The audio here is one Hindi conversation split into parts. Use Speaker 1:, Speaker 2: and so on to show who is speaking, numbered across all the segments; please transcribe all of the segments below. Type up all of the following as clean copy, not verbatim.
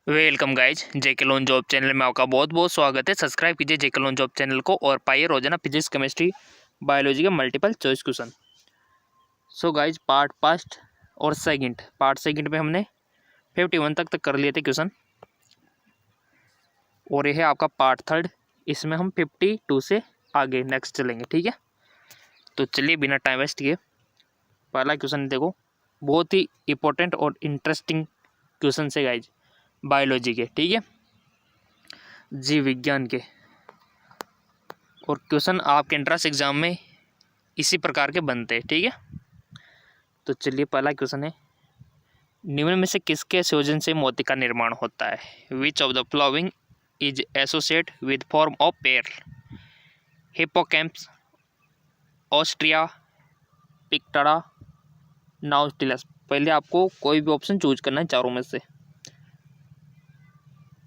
Speaker 1: वेलकम गाइज, जेके लोन जॉब चैनल में आपका बहुत बहुत स्वागत है। सब्सक्राइब कीजिए जेके लोन जॉब चैनल को और पाइए रोजाना फिजिक्स, केमिस्ट्री, बायोलॉजी के multiple choice question. So guys, part first और सेकंड, पार्ट सेकंड में हमने 51 तक कर लिए थे क्वेश्चन और यह है आपका पार्ट थर्ड। इसमें हम 52 से आगे नेक्स्ट चलेंगे, ठीक है। तो चलिए बिना टाइम वेस्ट किए पहला क्वेश्चन देखो, बहुत ही इंपॉर्टेंट और इंटरेस्टिंग क्वेश्चन है गाइज, बायोलॉजी के, ठीक है, जीव विज्ञान के। और क्वेश्चन आपके एंट्रेंस एग्जाम में इसी प्रकार के बनते हैं, ठीक है। तो चलिए पहला क्वेश्चन है, निम्न में से किसके संयोजन से मोती का निर्माण होता है? Which of the following is associate with form of pearl? Hippocampus, Ostrea, Pinctada, nautilus. पहले आपको कोई भी ऑप्शन चूज करना है चारों में से,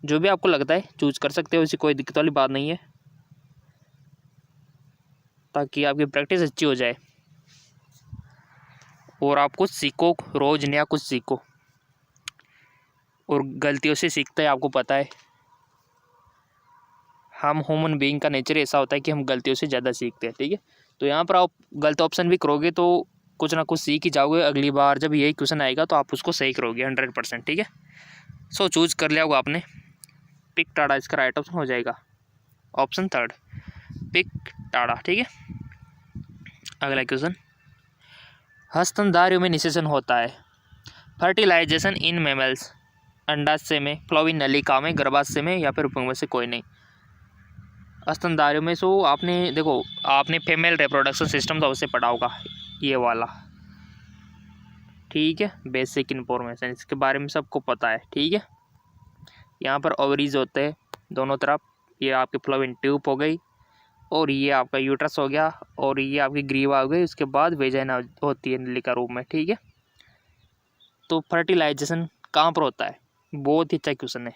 Speaker 1: जो भी आपको लगता है चूज कर सकते हो, इसी कोई दिक्कत वाली बात नहीं है, ताकि आपकी प्रैक्टिस अच्छी हो जाए और आप कुछ सीखो, रोज नया कुछ सीखो। और गलतियों से सीखते हैं, आपको पता है हम ह्यूमन बीइंग का नेचर ऐसा होता है कि हम गलतियों से ज़्यादा सीखते हैं, ठीक है। तो यहाँ पर आप गलत ऑप्शन भी करोगे तो कुछ ना कुछ सीख ही जाओगे, अगली बार जब यही क्वेश्चन आएगा तो आप उसको सही करोगे 100%, ठीक है। सो चूज कर लिया होगा आपने, पिक टाड़ा इसका राइट ऑप्शन हो जाएगा, ऑप्शन थर्ड, पिक टाड़ा, ठीक है। अगला क्वेश्चन, स्तनधारियों में निषेचन होता है? फर्टिलाइजेशन इन मेमल्स, अंडाशय में, फ्लोविन नलिका में, गर्भाशय में, या फिर उपंग में से कोई नहीं। स्तनधारियों में सो आपने देखो, आपने फीमेल रिप्रोडक्शन सिस्टम तो अवश्य पढ़ा होगा, ये वाला, ठीक है। बेसिक इन्फॉर्मेशन इसके बारे में सबको पता है, ठीक है। यहाँ पर ओवरीज होते हैं दोनों तरफ, ये आपकी फ्लोविन ट्यूब हो गई और ये आपका यूट्रस हो गया और ये आपकी ग्रीवा हो गई, उसके बाद वेजाइना होती है नलिका रूप में, ठीक है। तो फर्टिलाइजेशन कहाँ पर होता है? बहुत ही अच्छा क्वेश्चन है,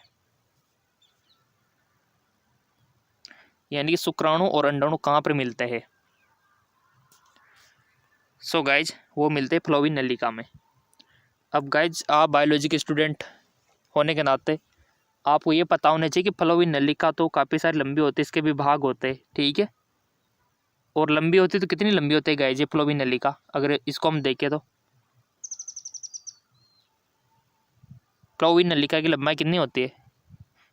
Speaker 1: यानी कि शुक्राणु और अंडाणु कहाँ पर मिलते हैं? सो गाइज, वो मिलते हैं फ्लोविन नलिका में। अब गाइज, आप बायोलॉजी के स्टूडेंट होने के नाते आपको ये पता होना चाहिए कि फ्लोविन नलिका तो काफ़ी सारी लंबी होती है, इसके भी भाग होते हैं, ठीक है। और लंबी होती तो कितनी लंबी होती है गाइज ये फ्लोविन नलिका? अगर इसको हम देखें तो फ्लोविन नलिका की लंबाई कितनी होती है?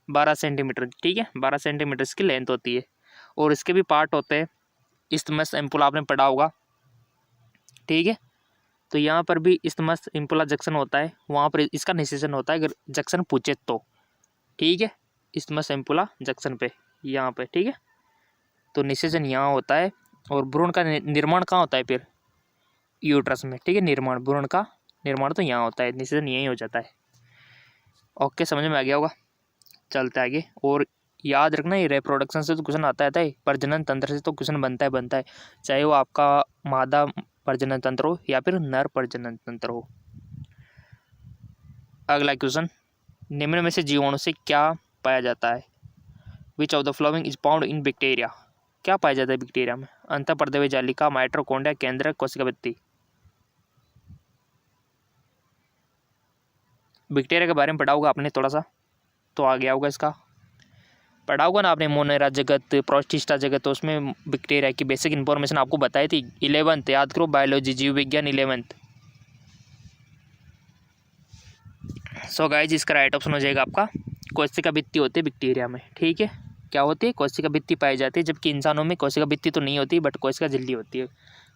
Speaker 1: 12 सेंटीमीटर, ठीक है, 12 सेंटीमीटर इसकी लेंथ होती है। और इसके भी पार्ट होते हैं, इस्थमस एम्पुला आपने पढ़ा होगा, ठीक है। तो यहाँ पर भी इस्थमस एम्पुला जंक्शन होता है, वहाँ पर इसका निषेचन होता है अगर जंक्शन पूछे तो, ठीक है। इस्थमस एम्पुला जंक्शन पे, यहाँ पे, ठीक है। तो निषेचन यहाँ होता है। और भ्रूण का निर्माण कहाँ होता है फिर? यूट्रस में, ठीक है। निर्माण, भ्रूण का निर्माण तो यहाँ होता है, निषेचन यहीं हो जाता है। ओके, समझ में आ गया होगा। चलते आगे। और याद रखना, ये रिप्रोडक्शन से तो क्वेश्चन आता है, प्रजनन तंत्र से तो क्वेश्चन बनता है, चाहे वो आपका मादा प्रजनन तंत्र हो या फिर नर प्रजनन तंत्र हो। अगला क्वेश्चन, निम्न में से जीवाणु से क्या पाया जाता है? Which of the following is found in bacteria? क्या पाया जाता है बैक्टीरिया में? अंतःपर्दवीय जालिका, माइटोकॉन्ड्रिया, केंद्रक, कोशिका भित्ति। बैक्टीरिया के बारे में पढ़ा होगा आपने थोड़ा सा, तो आ गया होगा इसका, पढ़ा होगा ना आपने, मोनेरा जगत, प्रोस्टिस्टा जगत, तो उसमें बैक्टीरिया की बेसिक इन्फॉर्मेशन आपको बताई थी। 11th याद करो, बायोलॉजी, जीव विज्ञान 11th। सो गाइज, इसका राइट ऑप्शन हो जाएगा आपका कोशिका भित्ति होती है बैक्टीरिया में, ठीक है। क्या होती है? कोशिका भित्ति पाई जाती है, जबकि इंसानों में कोशिका भित्ति तो नहीं होती, बट कोशिका झिल्ली होती है।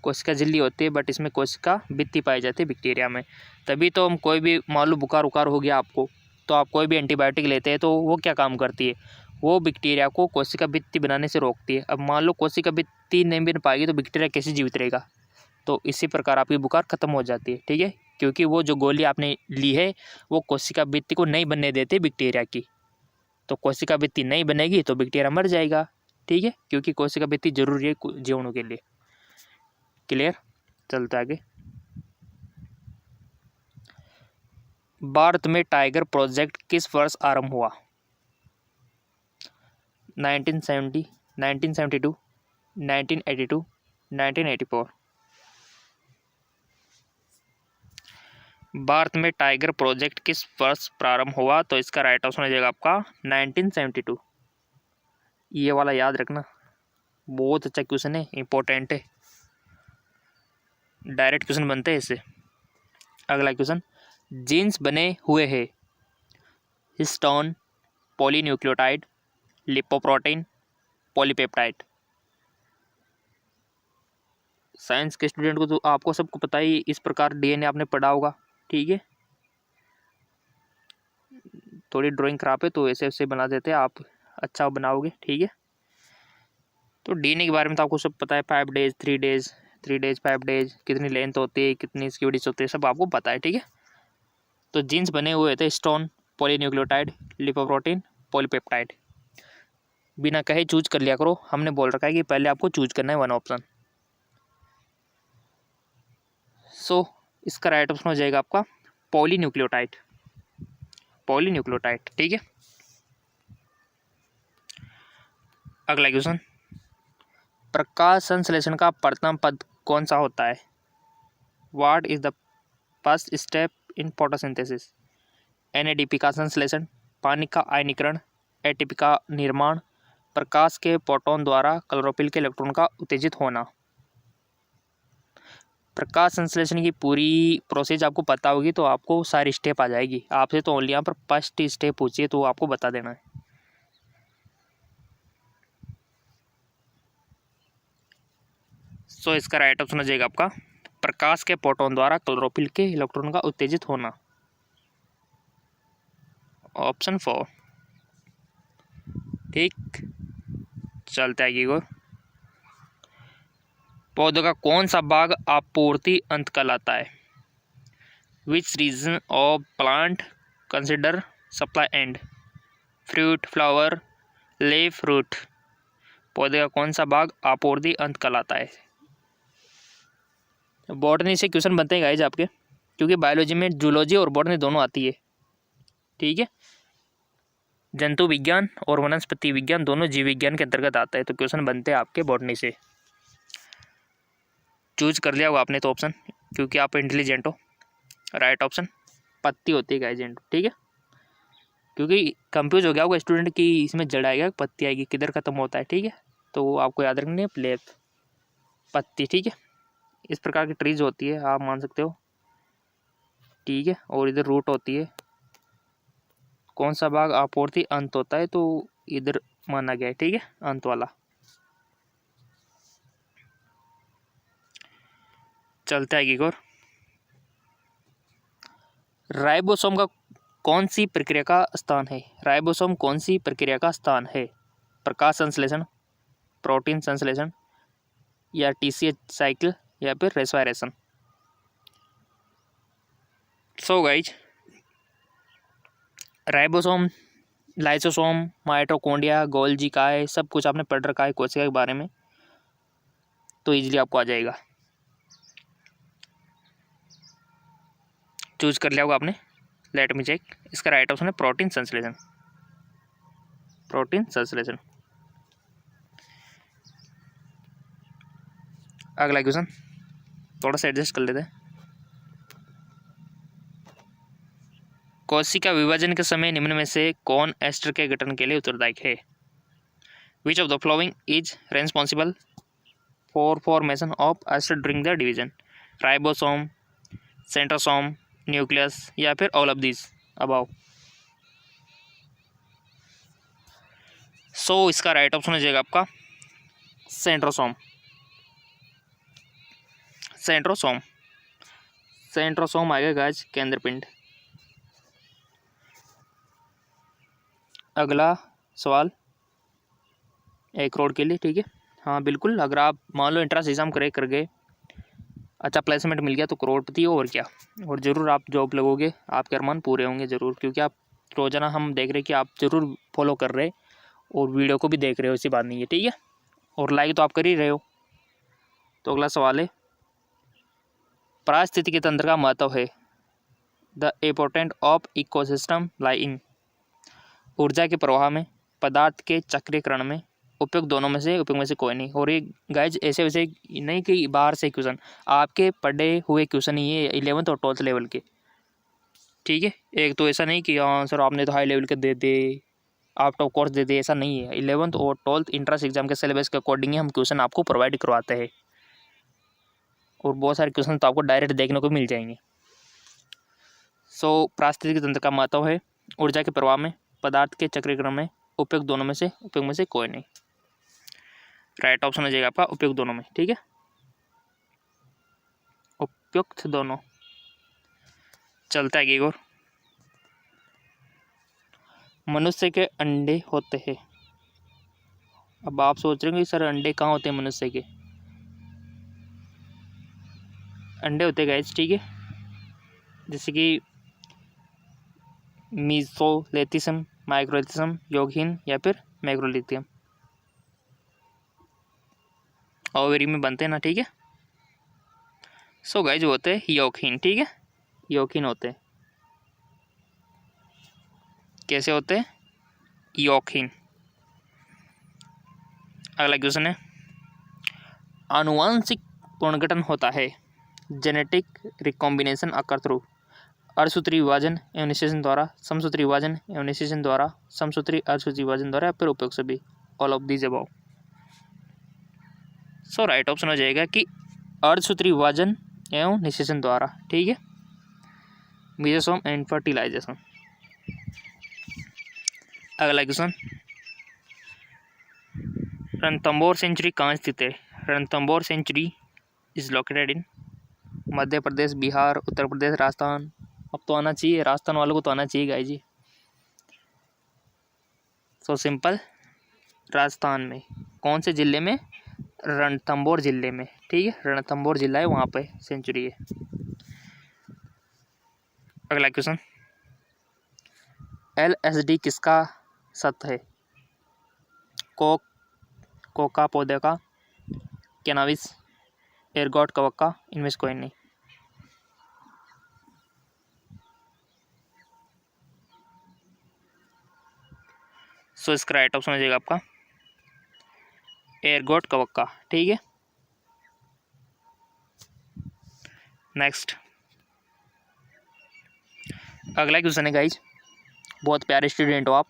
Speaker 1: कोशिका झिल्ली होती है बट इसमें कोशिका भित्ति पाई जाती है बैक्टीरिया में। तभी तो हम कोई भी, मान लो बुखार उखार हो गया आपको, तो आप कोई भी एंटीबायोटिक लेते हैं तो वो क्या काम करती है? वो बैक्टीरिया को कोशिका भित्ति बनाने से रोकती है। अब मान लो कोशिका भित्ति नहीं बन पाएगी तो बैक्टीरिया कैसे जीवित रहेगा? तो इसी प्रकार आपकी बुखार खत्म हो जाती है, ठीक है, क्योंकि वो जो गोली आपने ली है वो कोशिका भित्ति को नहीं बनने देती बैक्टीरिया की। तो कोशिका भित्ति नहीं बनेगी तो बैक्टीरिया मर जाएगा, ठीक है, क्योंकि कोशिका भित्ति जरूरी है जीवाणु के लिए। क्लियर? चलते आगे। भारत में टाइगर प्रोजेक्ट किस वर्ष आरंभ हुआ? 1970, 1972, 1982, 1984। भारत में टाइगर प्रोजेक्ट किस वर्ष प्रारंभ हुआ? तो इसका राइट ऑप्शन हो जाएगा आपका 1972। ये वाला याद रखना, बहुत अच्छा क्वेश्चन है, इंपॉर्टेंट है, डायरेक्ट क्वेश्चन बनते हैं इससे। अगला क्वेश्चन, जीन्स बने हुए हैं histone, polynucleotide, lipoprotein, polypeptide. Science के स्टूडेंट को तो आपको सबको पता ही, इस प्रकार डीएनए आपने पढ़ा होगा, ठीक है। थोड़ी ड्राइंग खराब है तो ऐसे ऐसे बना देते हैं, आप अच्छा बनाओगे, ठीक है। तो डीएनए के बारे में तो आपको सब पता है, 5 डेज 3 डेज 3 डेज 5 डेज, कितनी लेंथ होती है, कितनी इसकी विड्थ होती है, सब आपको पता है, ठीक है। तो जीन्स बने हुए थे हिस्टोन, पॉलीन्यूक्लियोटाइड, लिपोप्रोटीन, पॉलीपेप्टाइड। बिना कहे चूज कर लिया करो, हमने बोल रखा है कि पहले आपको चूज करना है वन ऑप्शन। सो इसका राइट ऑप्शन हो जाएगा आपका पॉलीन्यूक्लियोटाइड, पॉलीन्यूक्लियोटाइड, ठीक है। अगला क्वेश्चन, प्रकाश संश्लेषण का प्रथम पद कौन सा होता है? What is the first step in photosynthesis? NADP का संश्लेषण, पानी का आयनीकरण, एटीपी का निर्माण, प्रकाश के फोटोन द्वारा क्लोरोफिल के इलेक्ट्रॉन का उत्तेजित होना। प्रकाश संश्लेषण की पूरी प्रोसेस आपको पता होगी तो आपको सारी स्टेप आ जाएगी। आपसे तो ओनली यहाँ पर फर्स्ट स्टेप पूछिए तो आपको बता देना है। सो इसका राइट ऑप्शन हो जाएगा आपका प्रकाश के फोटोन द्वारा क्लोरोफिल के इलेक्ट्रॉन का उत्तेजित होना, ऑप्शन 4, ठीक। चलते आगे और, पौधे का कौन सा भाग आपूर्ति अंत कहलाता है? Which region of plant consider supply end? Fruit, flower, leaf, root. पौधे का कौन सा भाग आपूर्ति अंत कहलाता है? बॉटनी से क्वेश्चन बनते हैं गाइज आपके, क्योंकि बायोलॉजी में जूलॉजी और बॉटनी दोनों आती है, ठीक है। जंतु विज्ञान और वनस्पति विज्ञान दोनों जीव विज्ञान के अंतर्गत आता है, तो क्वेश्चन बनते हैं आपके बॉटनी से। चूज कर लिया होगा आपने तो ऑप्शन, क्योंकि आप इंटेलिजेंट हो। राइट ऑप्शन पत्ती होती है गाइज, ठीक है। क्योंकि कंफ्यूज हो गया होगा स्टूडेंट कि इसमें जड़ आएगा पत्ती आएगी, किधर खत्म होता है, ठीक है। तो आपको याद रखनी है प्लेट, पत्ती, ठीक है। इस प्रकार की ट्रीज होती है, आप मान सकते हो, ठीक है। और इधर रूट होती है। कौन सा भाग आपूर्ति अंत होता है, तो इधर माना गया है, ठीक है, अंत वाला। चलता है और, राइबोसोम का कौन सी प्रक्रिया का स्थान है? राइबोसोम कौन सी प्रक्रिया का स्थान है? प्रकाश संश्लेषण, प्रोटीन संश्लेषण, या टीसीएच साइकिल, या फिर respiration. So guys, ribosome, lysosome, mitochondria, Golgi काय, सब कुछ आपने पढ़ रखा है कोशिका के बारे में, तो इजीली आपको आ जाएगा। चूज कर लिया होगा आपने, लेट मी चेक। इसका राइट ऑप्शन है प्रोटीन संश्लेषण, प्रोटीन संश्लेषण। अगला क्वेश्चन, थोड़ा सा एडजस्ट कर लेते हैं। कोशिका विभाजन के समय निम्न में से कौन एस्टर के गठन के लिए उत्तरदायी है? Which of the following is responsible for formation of aster during the division? Ribosome, centrosome, nucleus, या फिर all of this above. So इसका राइट ऑप्शन हो जाएगा आपका सेंट्रोसोम, सेंट्रोसोम, सेंट्रोसोम आएगा गाइस केंद्र पिंड। अगला सवाल 1 करोड़ के लिए, ठीक है। हाँ बिल्कुल, अगर आप मान लो एंट्रेंस एग्जाम क्रैक कर गए, अच्छा प्लेसमेंट मिल गया तो करोड़पति हो, और क्या। और ज़रूर आप जॉब लगोगे, आपके अरमान पूरे होंगे ज़रूर, क्योंकि आप रोज़ाना हम देख रहे हैं कि आप ज़रूर फॉलो कर रहे और वीडियो को भी देख रहे हो, ऐसी बात नहीं है, ठीक है। और लाइक तो आप कर ही रहे हो। तो अगला सवाल है, पारिस्थितिकी तंत्र का महत्व है? द इम्पोर्टेंट ऑफ इकोसिस्टम लाई इन? ऊर्जा के प्रवाह में, पदार्थ के चक्रीकरण में, उपयोग दोनों में से कोई नहीं। और ये गाइज ऐसे वैसे नहीं कि बाहर से क्वेश्चन, आपके पढ़े हुए क्वेश्चन ही ये 11th और 12th लेवल के, ठीक है। एक तो ऐसा नहीं कि हाँ सर आपने तो हाई लेवल के दे दे, आउट ऑफ कोर्स दे दे, ऐसा नहीं है। 11th और 12th इंट्रेंस एग्जाम के सिलेबस के अकॉर्डिंग ही हम क्वेश्चन आपको प्रोवाइड करवाते हैं, और बहुत सारे क्वेश्चन तो आपको डायरेक्ट देखने को मिल जाएंगे। पारिस्थितिकी तंत्र का महत्व है। ऊर्जा के प्रवाह में, पदार्थ के चक्रीकरण में उपयुक्त दोनों में से उपयुक्त में से कोई नहीं। राइट ऑप्शन हो जाएगा आपका उपयुक्त दोनों में। ठीक है, उपयुक्त दोनों। चलता है एक और। मनुष्य के अंडे होते हैं। अब आप सोच रहे हैं सर अंडे कहाँ होते हैं मनुष्य के? अंडे होते गाइस, ठीक है, जैसे कि मीसोलेथिसम, माइक्रोलिथिसम, योगहीन या फिर मैक्रोलिथियम, ओवरी में बनते हैं ना। ठीक है, गाइस वो होते हैं योगहीन। ठीक है, योगहीन होते हैं। कैसे होते हैं? योगहीन। अगला क्वेश्चन है, आनुवांशिक पुनर्गठन होता है जेनेटिक रिकॉम्बिनेशन अकर थ्रू अर्धसूत्री विभाजन एवं निषेचन द्वारा, समसूत्री विभाजन एवं निषेचन द्वारा, समसूत्री अर्धसूत्री विभाजन द्वारा, या फिर उपयुक्त सभी, all of these above. Right option हो जाएगा कि अर्धसूत्री विभाजन एवं निषेचन द्वारा। ठीक है, मेसोसोम एंड फर्टिलाइजेशन। अगला क्वेश्चन, रणथंभौर सेंचुरी कहाँ स्थित है? Ranthambore sanctuary is located in Madhya Pradesh, Bihar, Uttar Pradesh, Rajasthan. अब तो आना चाहिए, राजस्थान वालों को तो आना चाहिए गाइस जी। सिंपल, राजस्थान में। कौन से जिले में? रणथंभौर जिले में। ठीक है, रणथंभौर जिला है, वहाँ पे सेंचुरी है। अगला क्वेश्चन, LSD किसका सत्य है? कोका पौधे का, कैनाबिस, एर्गोट कवक का, इनमें से कोई नहीं। इसका राइट ऑप्शन हो जाएगा आपका एर्गोट कवक का। ठीक है, नेक्स्ट। अगला क्वेश्चन है गाइज, बहुत प्यारे स्टूडेंट हो आप,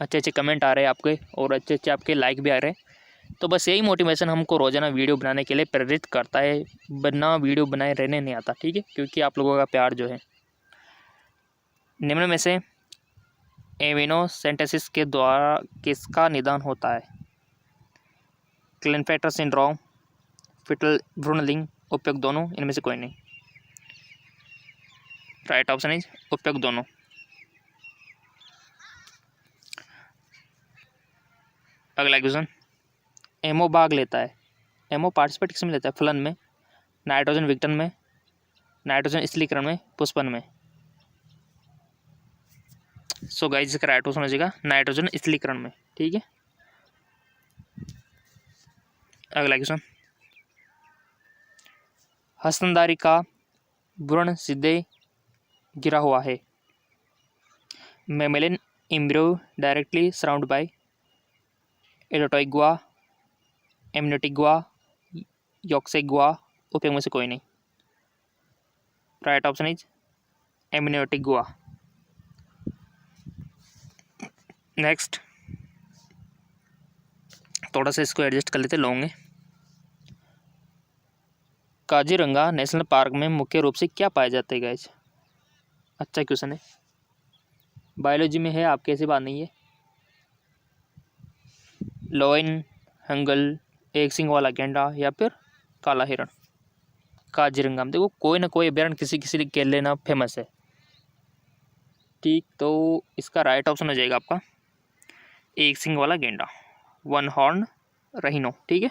Speaker 1: अच्छे अच्छे कमेंट आ रहे हैं आपके, और अच्छे अच्छे आपके लाइक भी आ रहे हैं। तो बस यही मोटिवेशन हमको रोजाना वीडियो बनाने के लिए प्रेरित करता है, बिना वीडियो बनाए रहने नहीं आता। ठीक है, क्योंकि आप लोगों का प्यार जो है। निम्न में से एमिनोसेंटेसिस के द्वारा किसका निदान होता है? क्लिनफेल्टर सिंड्रोम, फिटल भ्रूणलिंग, उपयुक्त दोनों, इनमें से कोई नहीं। राइट ऑप्शन इज उपयुक्त दोनों। अगला क्वेश्चन, एमओ भाग लेता है, एमओ पार्टिसिपेट किस में लेता है? फलन में, नाइट्रोजन विघटन में, नाइट्रोजन स्थलीकरण में, पुष्पन में। गाइस इसका राइट ऑप्शन हो जाएगा नाइट्रोजन स्थलीकरण में। ठीक है, अगला क्वेश्चन, हस्तनधारी का भ्रूण सीधे गिरा हुआ है। मेमेलिन एम्ब्रियो डायरेक्टली सराउंड बाय एडोटोइक गुआ, एमनियोटिक गुआ, योक्सेक गुआ, उपयुक्त में से कोई नहीं। राइट ऑप्शन इज एमनियोटिक गुआ। नेक्स्ट, थोड़ा सा इसको एडजस्ट कर लेते लोगे। काजीरंगा नेशनल पार्क में मुख्य रूप से क्या पाए जाते हैं गाइस? अच्छा क्वेश्चन है, बायोलॉजी में है, आपकी ऐसी बात नहीं है। लोइन, हंगल, एक सिंग वाला गेंडा, या फिर काला हिरण। काजीरंगा में देखो कोई ना कोई अभ्यारण्य किसी किसी के लिए ना फेमस है। ठीक, तो इसका राइट ऑप्शन हो जाएगा आपका एक सिंग वाला गेंडा, वन हॉर्न रहीनो। ठीक है,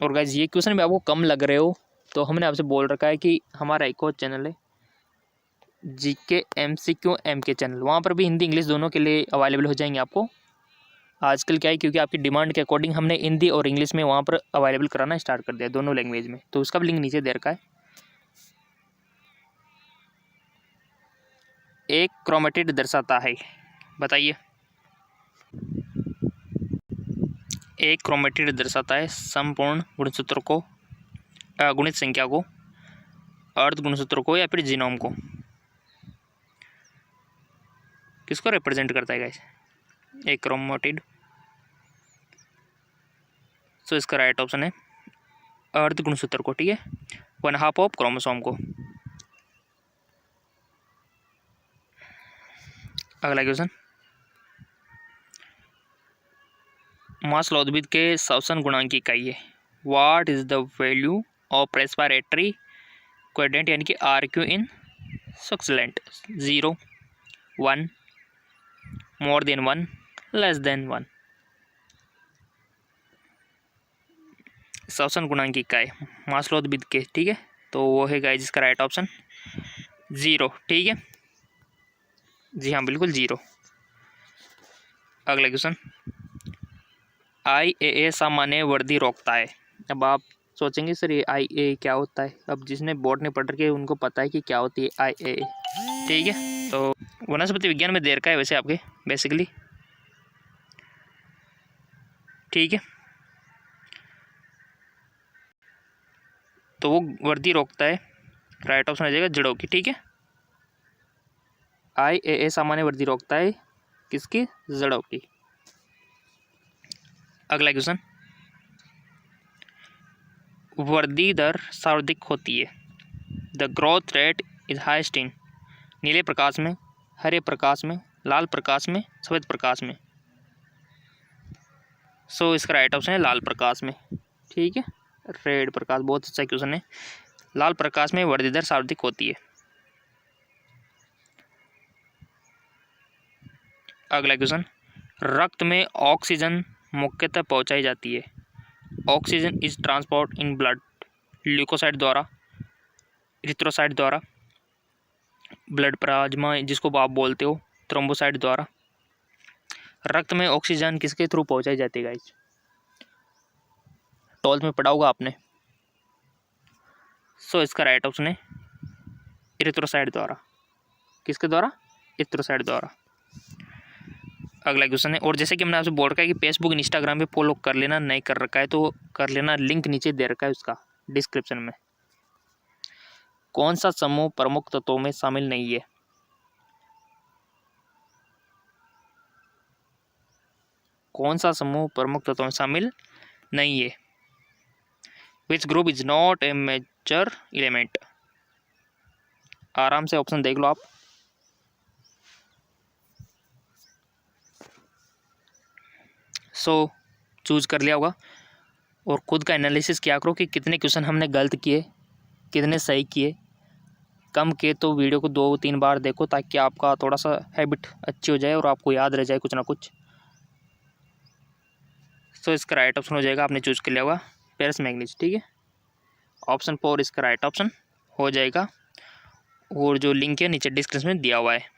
Speaker 1: और गाइस ये क्वेश्चन भी आपको कम लग रहे हो तो हमने आपसे बोल रखा है कि हमारा एक और चैनल है GK MCQ MK चैनल, वहाँ पर भी हिंदी इंग्लिश दोनों के लिए अवेलेबल हो जाएंगे आपको। आजकल क्या है, क्योंकि आपकी डिमांड के अकॉर्डिंग हमने हिंदी और इंग्लिश में वहाँ पर अवेलेबल कराना स्टार्ट कर दिया, दोनों लैंग्वेज में। तो उसका भी लिंक नीचे दे रखा है। एक क्रोमेटिड दर्शाता है, बताइए। एक क्रोमेटिड दर्शाता है संपूर्ण गुणसूत्र को, गुणित संख्या को, अर्ध गुणसूत्र को, या फिर जीनोम को, किसको रिप्रेजेंट करता है गाइस? एक क्रोमेटिड। सो इसका राइट ऑप्शन है अर्ध गुणसूत्र को, ठीक है, 1/2 ऑफ क्रोमोसोम को। अगला क्वेश्चन, मास्लो उद्भिद के श्वसन गुणांक की इकाई है। What is the value of respiratory quadrant यानी कि RQ इन सक्सेलेंट? 0, 1, मोर देन 1, लेस देन 1। श्वसन गुणांक की इकाई मास्लो उद्भिद के, ठीक है, तो वो है गाइस इसका राइट ऑप्शन 0, ठीक है, जी हाँ बिल्कुल 0। अगला क्वेश्चन, IAA सामान्य वृद्धि रोकता है। अब आप सोचेंगे सर ये IAA क्या होता है? अब जिसने बोर्ड नहीं पढ़ रखी है उनको पता है कि क्या होती है IAA, ठीक है। तो वनस्पति विज्ञान में देर का है वैसे आपके बेसिकली, ठीक है। तो वो वृद्धि रोकता है, राइट ऑप्शन आ जाएगा जड़ों की, ठीक है। IAA सामान्य वृद्धि रोकता है किसकी? जड़ों की। अगला क्वेश्चन, वृद्धि दर सर्वाधिक होती है। The growth rate is heist इन नीले प्रकाश में, हरे प्रकाश में, लाल प्रकाश में, सफ़ेद प्रकाश में। सो इसका राइट ऑप्शन है लाल प्रकाश में, ठीक है, रेड प्रकाश। बहुत अच्छा क्वेश्चन है। लाल प्रकाश में वृद्धि दर सर्वाधिक होती है। अगला क्वेश्चन, रक्त में ऑक्सीजन मुख्यतः पहुंचाई जाती है। Oxygen is transport in blood leucocyte द्वारा, इरिथ्रोसाइट द्वारा, ब्लड प्लाज्मा जिसको आप बोलते हो, थ्रोम्बोसाइट द्वारा। रक्त में ऑक्सीजन किसके थ्रू पहुंचाई जाती है गाइस? 12th में पढ़ा होगा आपने। सो इसका राइट ऑप्शन है इरिथ्रोसाइट द्वारा। किसके द्वारा? इरिथ्रोसाइट द्वारा। अगला क्वेश्चन है, और जैसे कि हमने आपसे बोल रखा है कि फेसबुक इंस्टाग्राम पे फॉलो कर लेना, नहीं कर रखा है तो कर लेना, लिंक नीचे दे रखा है उसका डिस्क्रिप्शन में। कौन सा समूह प्रमुख तत्वों में शामिल नहीं है? कौन सा समूह प्रमुख तत्वों में शामिल नहीं है? Which group is not a major element? आराम से ऑप्शन देख लो आप। सो चूज कर लिया होगा और खुद का एनालिसिस किया करो कि कितने क्वेश्चन हमने गलत किए, कितने सही किए। कम किए तो वीडियो को 2-3 बार देखो ताकि आपका थोड़ा सा हैबिट अच्छी हो जाए और आपको याद रह जाए कुछ ना कुछ। सो इसका राइट ऑप्शन हो जाएगा, आपने चूज कर लिया होगा फेरस मैंगनीज, ठीक है। ऑप्शन 4 इसका राइट ऑप्शन हो जाएगा और जो लिंक है नीचे डिस्क्रिप्शन में दिया हुआ है।